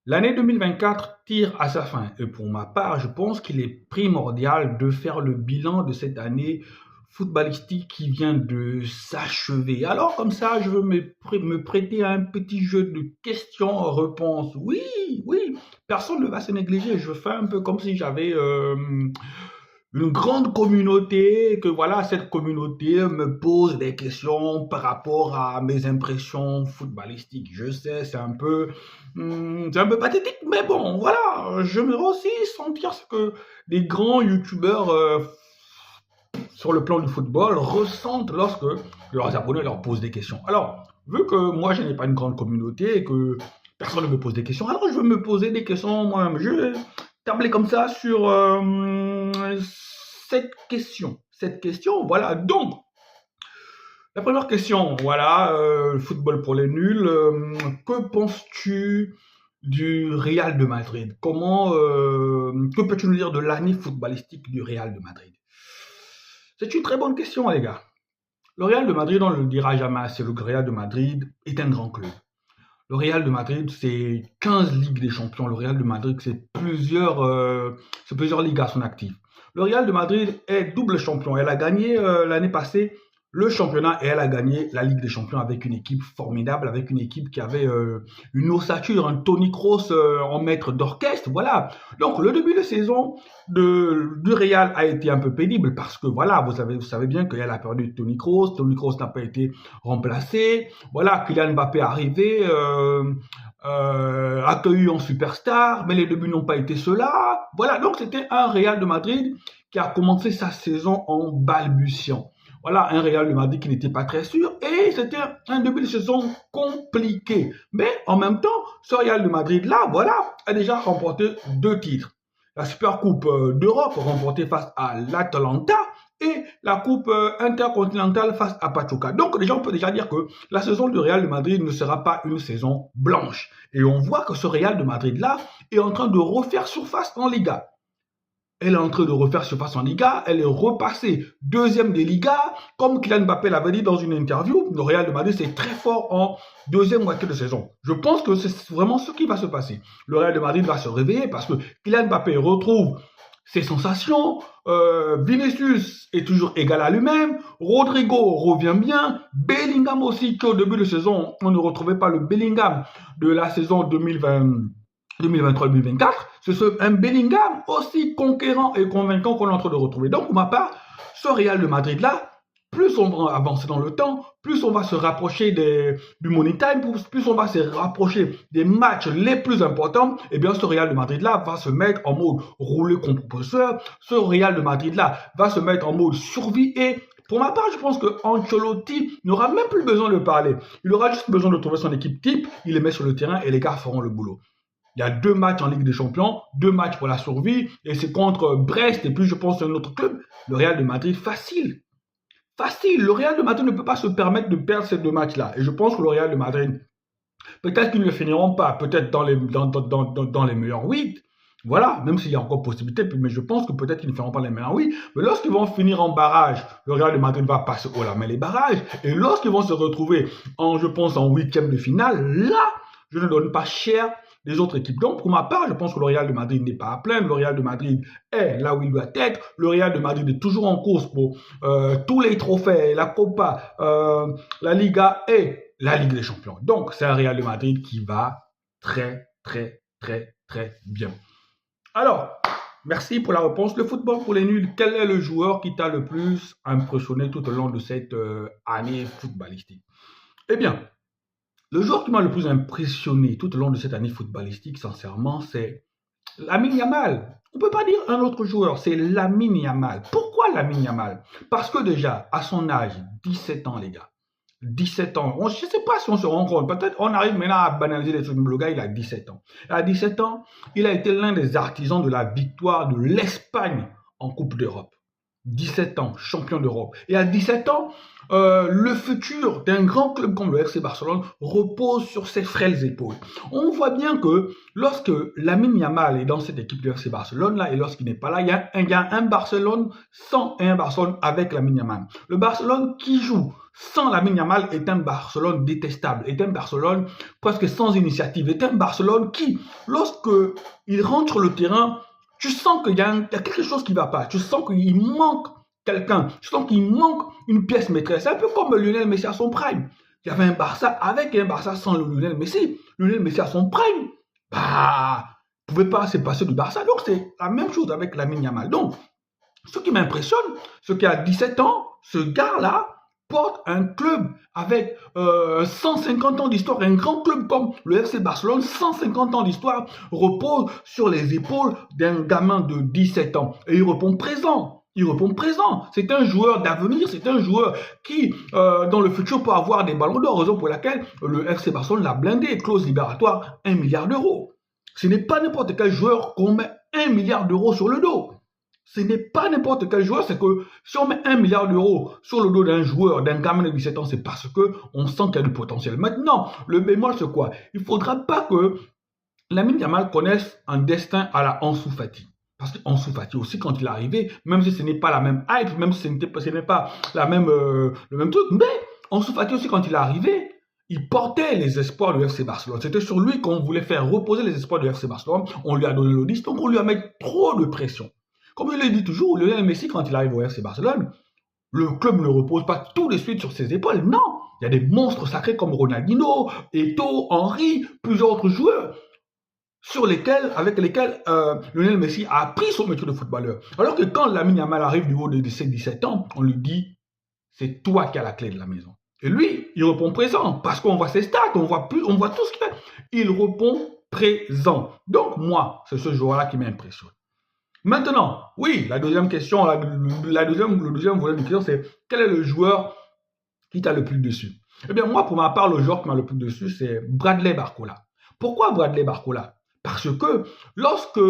L'année 2024 tire à sa fin et pour ma part, je pense qu'il est primordial de faire le bilan de cette année footballistique qui vient de s'achever. Alors comme ça, je veux me prêter à un petit jeu de questions-réponses. Oui, oui, personne ne va se négliger. Je fais un peu comme si j'avais une grande communauté, et que voilà, cette communauté me pose des questions par rapport à mes impressions footballistiques. Je sais, c'est un peu pathétique, mais bon, voilà, j'aimerais aussi sentir ce que les grands youtubeurs sur le plan du football ressentent lorsque leurs abonnés leur posent des questions. Alors, vu que moi je n'ai pas une grande communauté et que personne ne me pose des questions, alors je veux me poser des questions moi-même. Je vais tabler comme ça sur cette question. Cette question, voilà. Donc, la première question, voilà, football pour les nuls. Que penses-tu du Real de Madrid? Que peux-tu nous dire de l'année footballistique du Real de Madrid? C'est une très bonne question, les gars. Le Real de Madrid, on ne le dira jamais assez, le Real de Madrid est un grand club. Le Real de Madrid, c'est 15 Ligues des Champions. Le Real de Madrid, c'est plusieurs ligues à son actif. Le Real de Madrid est double champion. Elle a gagné l'année passée le championnat et elle a gagné la Ligue des Champions avec une équipe formidable, avec une équipe qui avait une ossature, un Toni Kroos en maître d'orchestre. Voilà. Donc le début de saison du Real a été un peu pénible parce que voilà, vous savez bien qu'elle a perdu Toni Kroos. Toni Kroos n'a pas été remplacé. Voilà, Kylian Mbappé est arrivé, accueilli en superstar, mais les débuts n'ont pas été ceux-là. Voilà, donc c'était un Real de Madrid qui a commencé sa saison en balbutiant. Voilà, un Real de Madrid qui n'était pas très sûr et c'était un début de saison compliqué. Mais en même temps, ce Real de Madrid-là, voilà, a déjà remporté 2 titres. La Supercoupe d'Europe remportée face à l'Atalanta et la Coupe intercontinentale face à Pachuca. Donc déjà, on peut déjà dire que la saison du Real de Madrid ne sera pas une saison blanche. Et on voit que ce Real de Madrid-là est en train de refaire surface en Liga. Elle est en train de refaire surface en Liga. Elle est repassée deuxième des Ligas. Comme Kylian Mbappé l'avait dit dans une interview, le Real de Madrid, c'est très fort en deuxième moitié de saison. Je pense que c'est vraiment ce qui va se passer. Le Real de Madrid va se réveiller parce que Kylian Mbappé retrouve ses sensations. Vinicius est toujours égal à lui-même. Rodrigo revient bien. Bellingham aussi, qu'au début de saison, on ne retrouvait pas le Bellingham de la saison 2023-2024, c'est un Bellingham aussi conquérant et convaincant qu'on est en train de retrouver. Donc, pour ma part, ce Real de Madrid-là, plus on va avancer dans le temps, plus on va se rapprocher du money time, plus on va se rapprocher des matchs les plus importants, et bien ce Real de Madrid-là va se mettre en mode rouler compresseur, ce Real de Madrid-là va se mettre en mode survie et pour ma part, je pense que Ancelotti n'aura même plus besoin de parler. Il aura juste besoin de trouver son équipe type, il les met sur le terrain et les gars feront le boulot. Il y a 2 matchs en Ligue des Champions, 2 matchs pour la survie, et c'est contre Brest, et puis je pense un autre club, le Real de Madrid, facile. Facile. Le Real de Madrid ne peut pas se permettre de perdre ces 2 matchs-là. Et je pense que le Real de Madrid, peut-être qu'ils ne le finiront pas, peut-être dans les meilleurs 8. Voilà, même s'il y a encore possibilité, mais je pense que peut-être qu'ils ne feront pas les meilleurs 8. Mais lorsqu'ils vont finir en barrage, le Real de Madrid va passer haut la main les barrages. Et lorsqu'ils vont se retrouver, je pense, en huitième de finale, là, je ne donne pas cher les autres équipes. Donc, pour ma part, je pense que le Real de Madrid n'est pas à plaindre. Le Real de Madrid est là où il doit être. Le Real de Madrid est toujours en course pour tous les trophées, la Copa, la Liga et la Ligue des Champions. Donc, c'est un Real de Madrid qui va très, très, très, très bien. Alors, merci pour la réponse. Le football pour les nuls, quel est le joueur qui t'a le plus impressionné tout au long de cette année footballistique? Eh bien, le joueur qui m'a le plus impressionné tout au long de cette année footballistique, sincèrement, c'est Lamine Yamal. On ne peut pas dire un autre joueur, c'est Lamine Yamal. Pourquoi Lamine Yamal? Parce que déjà, à son âge, 17 ans les gars, 17 ans, je ne sais pas si on se rend compte, peut-être on arrive maintenant à banaliser les trucs, mais le gars il a 17 ans. À 17 ans, il a été l'un des artisans de la victoire de l'Espagne en Coupe d'Europe. 17 ans, champion d'Europe. Et à 17 ans, le futur d'un grand club comme le FC Barcelone repose sur ses frêles épaules. On voit bien que lorsque Lamine Yamal est dans cette équipe du FC Barcelone là, et lorsqu'il n'est pas là, il y a un Barcelone sans et un Barcelone avec Lamine Yamal. Le Barcelone qui joue sans Lamine Yamal est un Barcelone détestable, est un Barcelone presque sans initiative, est un Barcelone qui, lorsque il rentre sur le terrain, tu sens qu'il y a quelque chose qui ne va pas, tu sens qu'il manque quelqu'un, tu sens qu'il manque une pièce maîtresse. C'est un peu comme Lionel Messi à son prime. Il y avait un Barça avec et un Barça sans Lionel Messi. Lionel Messi à son prime, bah, ne pouvait pas se passer du Barça. Donc c'est la même chose avec Lamine Yamal. Donc, ce qui m'impressionne, c'est qu'à 17 ans, ce gars-là porte un club avec 150 ans d'histoire. Un grand club comme le FC Barcelone, 150 ans d'histoire, repose sur les épaules d'un gamin de 17 ans. Et il répond présent. Il répond présent. C'est un joueur d'avenir, c'est un joueur qui, dans le futur, peut avoir des ballons d'or, raison pour laquelle le FC Barcelone l'a blindé, clause libératoire, 1 milliard d'euros. Ce n'est pas n'importe quel joueur qu'on met 1 milliard d'euros sur le dos. Ce n'est pas n'importe quel joueur, c'est que si on met 1 milliard d'euros sur le dos d'un joueur, d'un gamin de 17 ans, c'est parce qu'on sent qu'il y a du potentiel. Maintenant, le bémol, c'est quoi? Il ne faudra pas que Lamine Yamal connaisse un destin à la Ansu Fati. Parce qu'Ansu Fati aussi, quand il est arrivé, même si ce n'est pas la même hype, même si ce n'est pas le même truc, mais Ansu Fati aussi, quand il est arrivé, il portait les espoirs du FC Barcelone. C'était sur lui qu'on voulait faire reposer les espoirs du FC Barcelone. On lui a donné le 10, donc on lui a mis trop de pression. Comme je l'ai dit toujours, Lionel Messi, quand il arrive au FC Barcelone, le club ne repose pas tout de suite sur ses épaules. Non, il y a des monstres sacrés comme Ronaldinho, Eto'o, Henry, plusieurs autres joueurs avec lesquels Lionel Messi a appris son métier de footballeur. Alors que quand Lamine Yamal arrive du haut de ses 17 ans, on lui dit, c'est toi qui as la clé de la maison. Et lui, il répond présent, parce qu'on voit ses stats, on voit tout ce qu'il fait. Il répond présent. Donc moi, c'est ce joueur-là qui m'impressionne. Maintenant, oui, la deuxième question, le deuxième volet de question, c'est quel est le joueur qui t'a le plus dessus? Eh bien, moi, pour ma part, le joueur qui m'a le plus dessus, c'est Bradley Barcola. Pourquoi Bradley Barcola? Parce que lorsque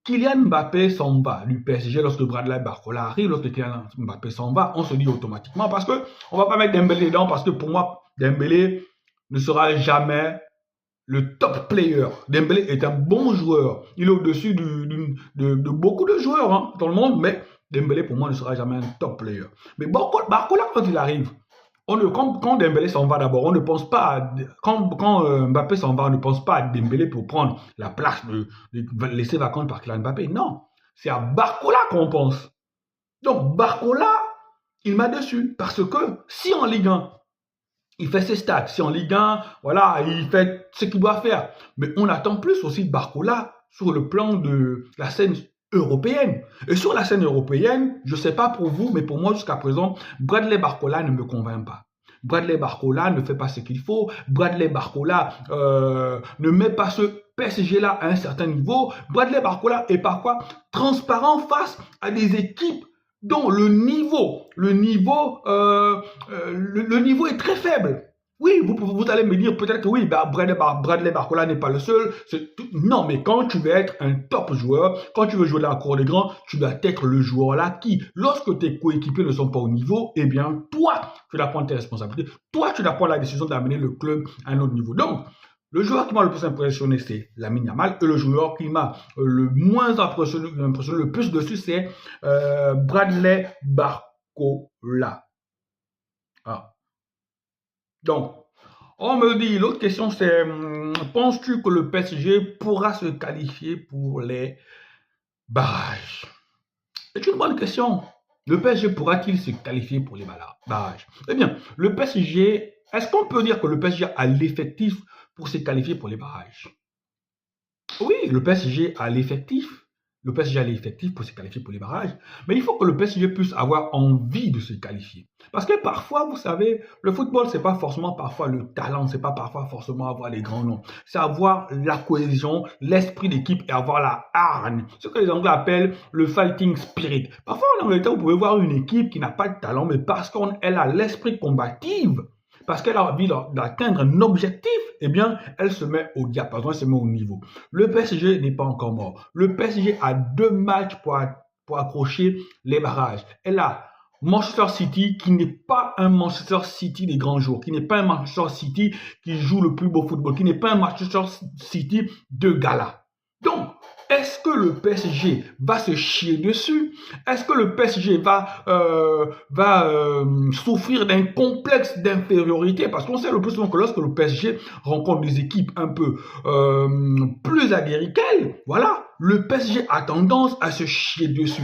Kylian Mbappé s'en va du PSG, lorsque Bradley Barcola arrive, lorsque Kylian Mbappé s'en va, on se dit automatiquement, parce que on va pas mettre Dembélé dedans, parce que pour moi, Dembélé ne sera jamais le top player. Dembélé est un bon joueur. Il est au-dessus de beaucoup de joueurs hein, dans le monde, mais Dembélé, pour moi, ne sera jamais un top player. Mais Barcola, quand il arrive, quand Dembélé s'en va d'abord, on ne pense pas à, quand Mbappé s'en va, on ne pense pas à Dembélé pour prendre la place laissée vacante par Kylian Mbappé. Non, c'est à Barcola qu'on pense. Donc Barcola, il m'a déçu parce que si en Ligue 1, il fait ses stats, si en Ligue 1, voilà, il fait ce qu'il doit faire. Mais on attend plus aussi de Barcola sur le plan de la scène européenne. Et sur la scène européenne, je ne sais pas pour vous, mais pour moi jusqu'à présent, Bradley Barcola ne me convainc pas. Bradley Barcola ne fait pas ce qu'il faut. Bradley Barcola ne met pas ce PSG-là à un certain niveau. Bradley Barcola est parfois transparent face à des équipes dont le niveau est très faible. Oui, vous allez me dire peut-être que oui, Bradley Barcola n'est pas le seul. Non, mais quand tu veux être un top joueur, quand tu veux jouer dans la cour des grands, tu dois être le joueur-là qui, lorsque tes coéquipiers ne sont pas au niveau, eh bien, toi, tu dois prendre tes responsabilités. Toi, tu dois prendre la décision d'amener le club à un autre niveau. Donc, le joueur qui m'a le plus impressionné, c'est Lamine Yamal. Et le joueur qui m'a le moins impressionné le plus dessus, c'est Bradley Barcola. Ah. Donc, on me dit, l'autre question, c'est penses-tu que le PSG pourra se qualifier pour les barrages? C'est une bonne question. Le PSG pourra-t-il se qualifier pour les barrages? Eh bien, le PSG, est-ce qu'on peut dire que le PSG a l'effectif pour se qualifier pour les barrages? Oui, le PSG a l'effectif. Le PSG a l'effectif pour se qualifier pour les barrages. Mais il faut que le PSG puisse avoir envie de se qualifier. Parce que parfois, vous savez, le football, c'est pas forcément parfois le talent, c'est pas parfois forcément avoir les grands noms. C'est avoir la cohésion, l'esprit d'équipe et avoir la hargne. Ce que les Anglais appellent le fighting spirit. Parfois, en Angleterre, vous pouvez voir une équipe qui n'a pas de talent, mais parce qu'elle a l'esprit combatif, parce qu'elle a envie d'atteindre un objectif, eh bien, elle se met au diapason, elle se met au niveau. Le PSG n'est pas encore mort. Le PSG a 2 matchs pour accrocher les barrages. Et là, Manchester City qui n'est pas un Manchester City des grands jours, qui n'est pas un Manchester City qui joue le plus beau football, qui n'est pas un Manchester City de gala. Donc, est-ce que le PSG va se chier dessus? Est-ce que le PSG va souffrir d'un complexe d'infériorité? Parce qu'on sait le plus souvent que lorsque le PSG rencontre des équipes un peu plus aguerries qu'elle, voilà, le PSG a tendance à se chier dessus.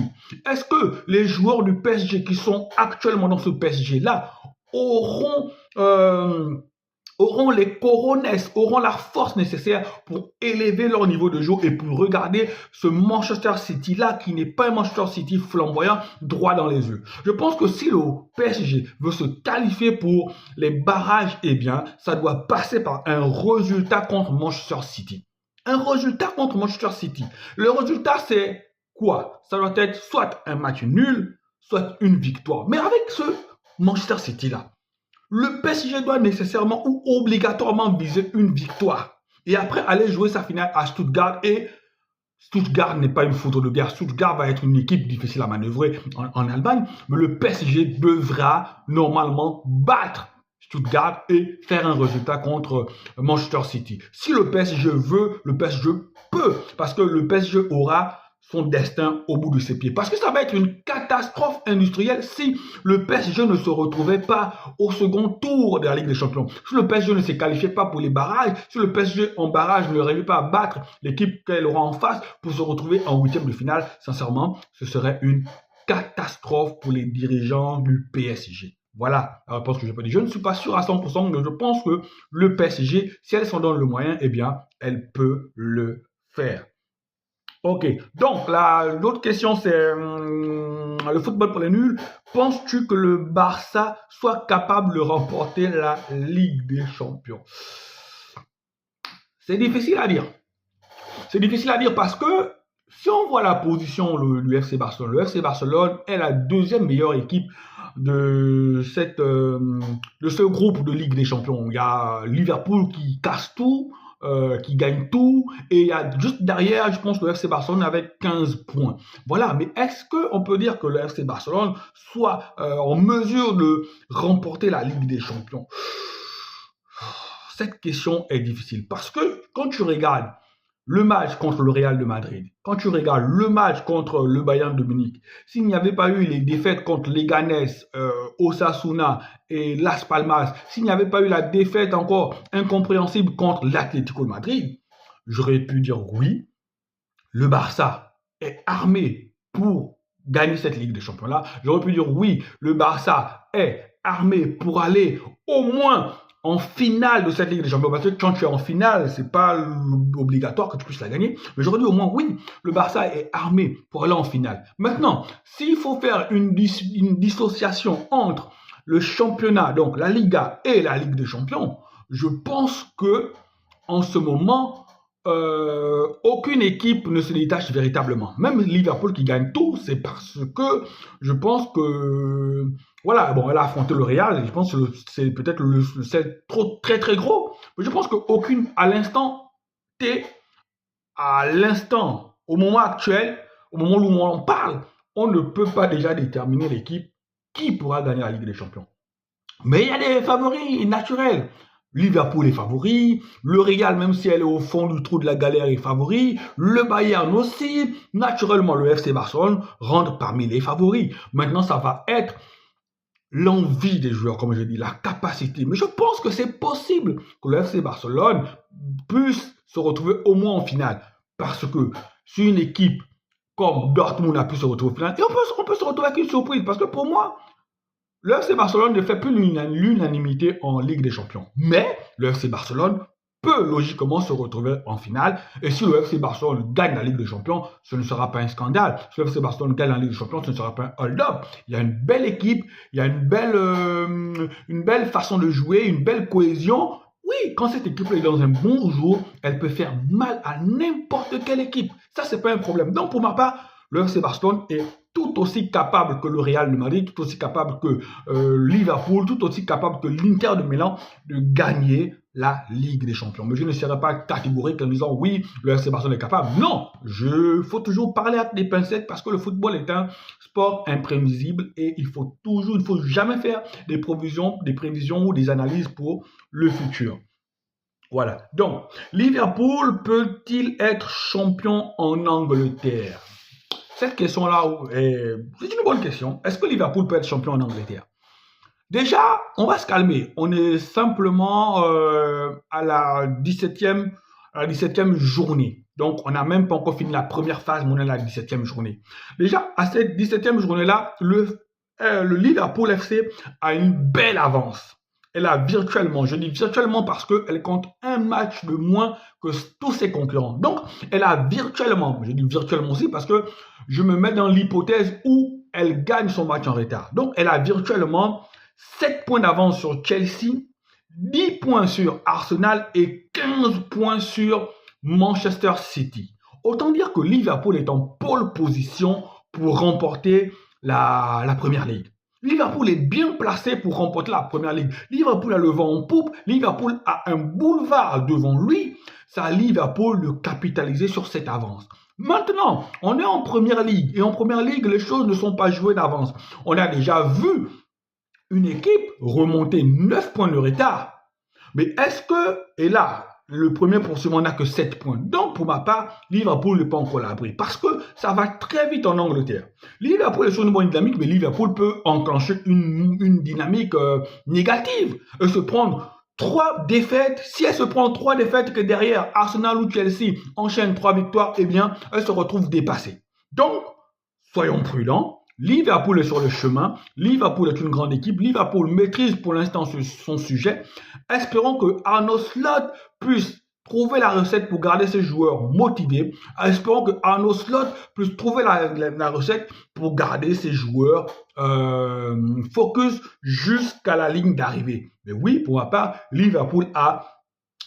Est-ce que les joueurs du PSG qui sont actuellement dans ce PSG-là auront les coronesses, auront la force nécessaire pour élever leur niveau de jeu et pour regarder ce Manchester City-là qui n'est pas un Manchester City flamboyant droit dans les yeux. Je pense que si le PSG veut se qualifier pour les barrages, eh bien, ça doit passer par un résultat contre Manchester City. Un résultat contre Manchester City. Le résultat, c'est quoi? Ça doit être soit un match nul, soit une victoire. Mais avec ce Manchester City-là, le PSG doit nécessairement ou obligatoirement viser une victoire. Et après, aller jouer sa finale à Stuttgart. Et Stuttgart n'est pas une foudre de guerre. Stuttgart va être une équipe difficile à manœuvrer en Allemagne. Mais le PSG devra normalement battre Stuttgart et faire un résultat contre Manchester City. Si le PSG veut, le PSG peut. Parce que le PSG aura son destin au bout de ses pieds. Parce que ça va être une catastrophe industrielle si le PSG ne se retrouvait pas au second tour de la Ligue des Champions. Si le PSG ne se qualifiait pas pour les barrages, si le PSG en barrage ne réussit pas à battre l'équipe qu'elle aura en face pour se retrouver en huitième de finale, sincèrement, ce serait une catastrophe pour les dirigeants du PSG. Voilà la réponse que je peux dire. Je ne suis pas sûr à 100%, mais je pense que le PSG, si elle s'en donne le moyen, eh bien, elle peut le faire. Ok, donc l'autre question c'est le football pour les nuls. Penses-tu que le Barça soit capable de remporter la Ligue des Champions? C'est difficile à dire. C'est difficile à dire parce que si on voit la position du FC Barcelone, le FC Barcelone est la deuxième meilleure équipe de ce groupe de Ligue des Champions. Il y a Liverpool qui casse tout. Qui gagne tout, et il y a juste derrière, je pense, le FC Barcelone avec 15 points. Voilà, mais est-ce qu'on peut dire que le FC Barcelone soit en mesure de remporter la Ligue des Champions? Cette question est difficile, parce que quand tu regardes le match contre le Real de Madrid, quand tu regardes le match contre le Bayern de Munich, s'il n'y avait pas eu les défaites contre Leganés, Osasuna et Las Palmas, s'il n'y avait pas eu la défaite encore incompréhensible contre l'Atlético de Madrid, j'aurais pu dire oui, le Barça est armé pour gagner cette Ligue des Champions-là. J'aurais pu dire oui, le Barça est armé pour aller au moins en finale de cette Ligue des Champions, parce que quand tu es en finale, c'est pas obligatoire que tu puisses la gagner, mais j'aurais dit au moins oui, le Barça est armé pour aller en finale. Maintenant, s'il faut faire une dissociation entre le championnat, donc la Liga et la Ligue des Champions, je pense que en ce moment, aucune équipe ne se détache véritablement. Même Liverpool qui gagne tout, c'est parce que je pense que voilà, bon, elle a affronté le Real, et je pense que c'est peut-être très très gros. Mais je pense qu'aucune, à l'instant T, au moment actuel, au moment où on en parle, on ne peut pas déjà déterminer l'équipe qui pourra gagner la Ligue des Champions. Mais il y a des favoris naturels. Liverpool est favori, le Real, même si elle est au fond du trou de la galère, est favori, le Bayern aussi, naturellement le FC Barcelone rentre parmi les favoris. Maintenant, ça va être l'envie des joueurs, comme je dis, la capacité. Mais je pense que c'est possible que le FC Barcelone puisse se retrouver au moins en finale. Parce que si une équipe comme Dortmund a pu se retrouver en finale, et on peut se retrouver avec une surprise. Parce que pour moi, le FC Barcelone ne fait plus l'unanimité en Ligue des Champions. Mais le FC Barcelone peut logiquement se retrouver en finale. Et si le FC Barcelone gagne la Ligue des Champions, ce ne sera pas un scandale. Si le FC Barcelone gagne la Ligue des Champions, ce ne sera pas un hold-up. Il y a une belle équipe, il y a une belle façon de jouer, une belle cohésion. Oui, quand cette équipe est dans un bon jour, elle peut faire mal à n'importe quelle équipe. Ça, c'est pas un problème. Donc, pour ma part, le FC Barcelone est tout aussi capable que le Real de Madrid, tout aussi capable que Liverpool, tout aussi capable que l'Inter de Milan de gagner la Ligue des Champions. Mais je ne serai pas catégorique en disant oui, le FC Barcelone est capable. Non, faut toujours parler avec des pincettes parce que le football est un sport imprévisible et il faut jamais faire des prévisions ou des analyses pour le futur. Voilà. Donc, Liverpool peut-il être champion en Angleterre? Cette question-là, c'est une bonne question. Est-ce que Liverpool peut être champion en Angleterre? Déjà, on va se calmer. On est simplement à la 17e journée. Donc, on n'a même pas encore fini la première phase, mais on est à la 17e journée. Déjà, à cette 17e journée-là, le Liverpool FC a une belle avance. Elle a virtuellement, je dis virtuellement parce qu'elle compte un match de moins que tous ses concurrents. Donc, elle a virtuellement, je dis virtuellement aussi parce que je me mets dans l'hypothèse où elle gagne son match en retard. Donc, elle a virtuellement 7 points d'avance sur Chelsea, 10 points sur Arsenal et 15 points sur Manchester City. Autant dire que Liverpool est en pole position pour remporter la Première Ligue. Liverpool est bien placé pour remporter la Première Ligue. Liverpool a le vent en poupe. Liverpool a un boulevard devant lui. C'est à Liverpool de capitaliser sur cette avance. Maintenant, on est en Première Ligue. Et en Première Ligue, les choses ne sont pas jouées d'avance. On a déjà vu une équipe remonter 9 points de retard. Mais est-ce que, et là, le premier poursuivant n'a que 7 points. Donc, pour ma part, Liverpool n'est pas encore à l'abri. Parce que ça va très vite en Angleterre. Liverpool est sur une bonne dynamique, mais Liverpool peut enclencher une dynamique négative. Et se prendre 3 défaites. Si elle se prend 3 défaites que derrière Arsenal ou Chelsea enchaîne 3 victoires, eh bien, elle se retrouve dépassée. Donc, soyons prudents. Liverpool est sur le chemin. Liverpool est une grande équipe. Liverpool maîtrise pour l'instant son sujet. Espérons que Arne Slot puisse trouver la recette pour garder ses joueurs motivés. Espérons que Arne Slot puisse trouver la recette pour garder ses joueurs focus jusqu'à la ligne d'arrivée. Mais oui, pour ma part, Liverpool a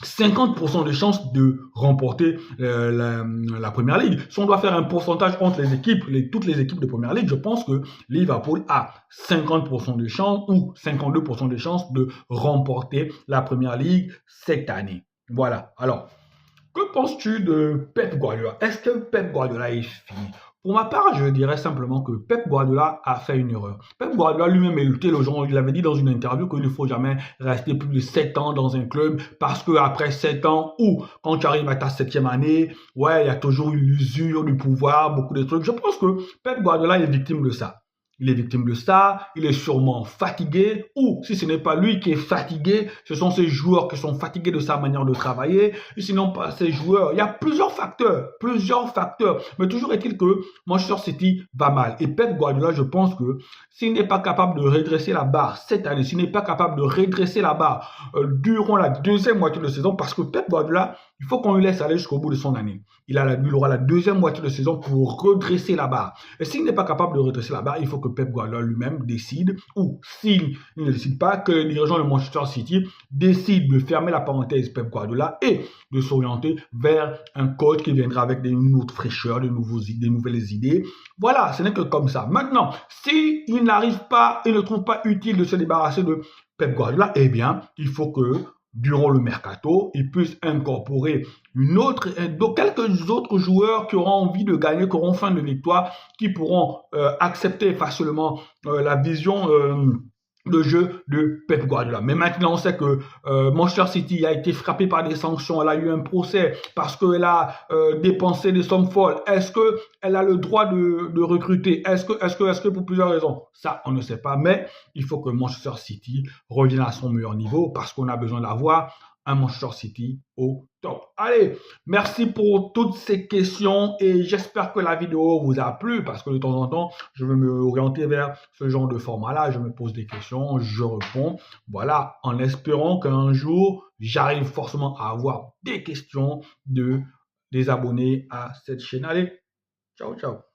50% de chances de remporter la Première Ligue. Si on doit faire un pourcentage entre les équipes, toutes les équipes de Première Ligue, je pense que Liverpool a 50% de chances ou 52% de chances de remporter la Première Ligue cette année. Voilà. Alors, que penses-tu de Pep Guardiola? Est-ce que Pep Guardiola est fini? Pour ma part, je dirais simplement que Pep Guardiola a fait une erreur. Pep Guardiola lui-même est lutté le jour, il avait dit dans une interview qu'il ne faut jamais rester plus de 7 ans dans un club parce qu'après 7 ans ou quand tu arrives à ta 7e année, ouais, il y a toujours une usure du pouvoir, beaucoup de trucs. Je pense que Pep Guardiola est victime de ça. Il est victime de ça, il est sûrement fatigué, ou si ce n'est pas lui qui est fatigué, ce sont ses joueurs qui sont fatigués de sa manière de travailler, et sinon pas ses joueurs. Il y a plusieurs facteurs, mais toujours est-il que Manchester City va mal. Et Pep Guardiola, je pense que s'il n'est pas capable de redresser la barre cette année, s'il n'est pas capable de redresser la barre durant la deuxième moitié de saison, parce que Pep Guardiola, il faut qu'on lui laisse aller jusqu'au bout de son année. Il aura la deuxième moitié de saison pour redresser la barre. Et s'il n'est pas capable de redresser la barre, il faut que Pep Guardiola lui-même décide, ou s'il ne décide pas, que les dirigeants de Manchester City décident de fermer la parenthèse Pep Guardiola et de s'orienter vers un coach qui viendra avec une autre fraîcheur, de nouvelles idées. Voilà, ce n'est que comme ça. Maintenant, s'il n'arrive pas et ne trouve pas utile de se débarrasser de Pep Guardiola, eh bien, il faut que durant le mercato, ils puissent incorporer quelques autres joueurs qui auront envie de gagner, qui auront faim de victoire, qui pourront accepter facilement la vision de jeu de Pep Guardiola. Mais maintenant, on sait que Manchester City a été frappé par des sanctions, elle a eu un procès parce qu'elle a dépensé des sommes folles. Est-ce qu'elle a le droit de recruter? Est-ce que pour plusieurs raisons? Ça, on ne sait pas, mais il faut que Manchester City revienne à son meilleur niveau parce qu'on a besoin d'avoir un Manchester City au top. Allez, merci pour toutes ces questions et j'espère que la vidéo vous a plu parce que de temps en temps, je vais me orienter vers ce genre de format-là. Je me pose des questions, je réponds. Voilà, en espérant qu'un jour, j'arrive forcément à avoir des questions des abonnés à cette chaîne. Allez, ciao, ciao.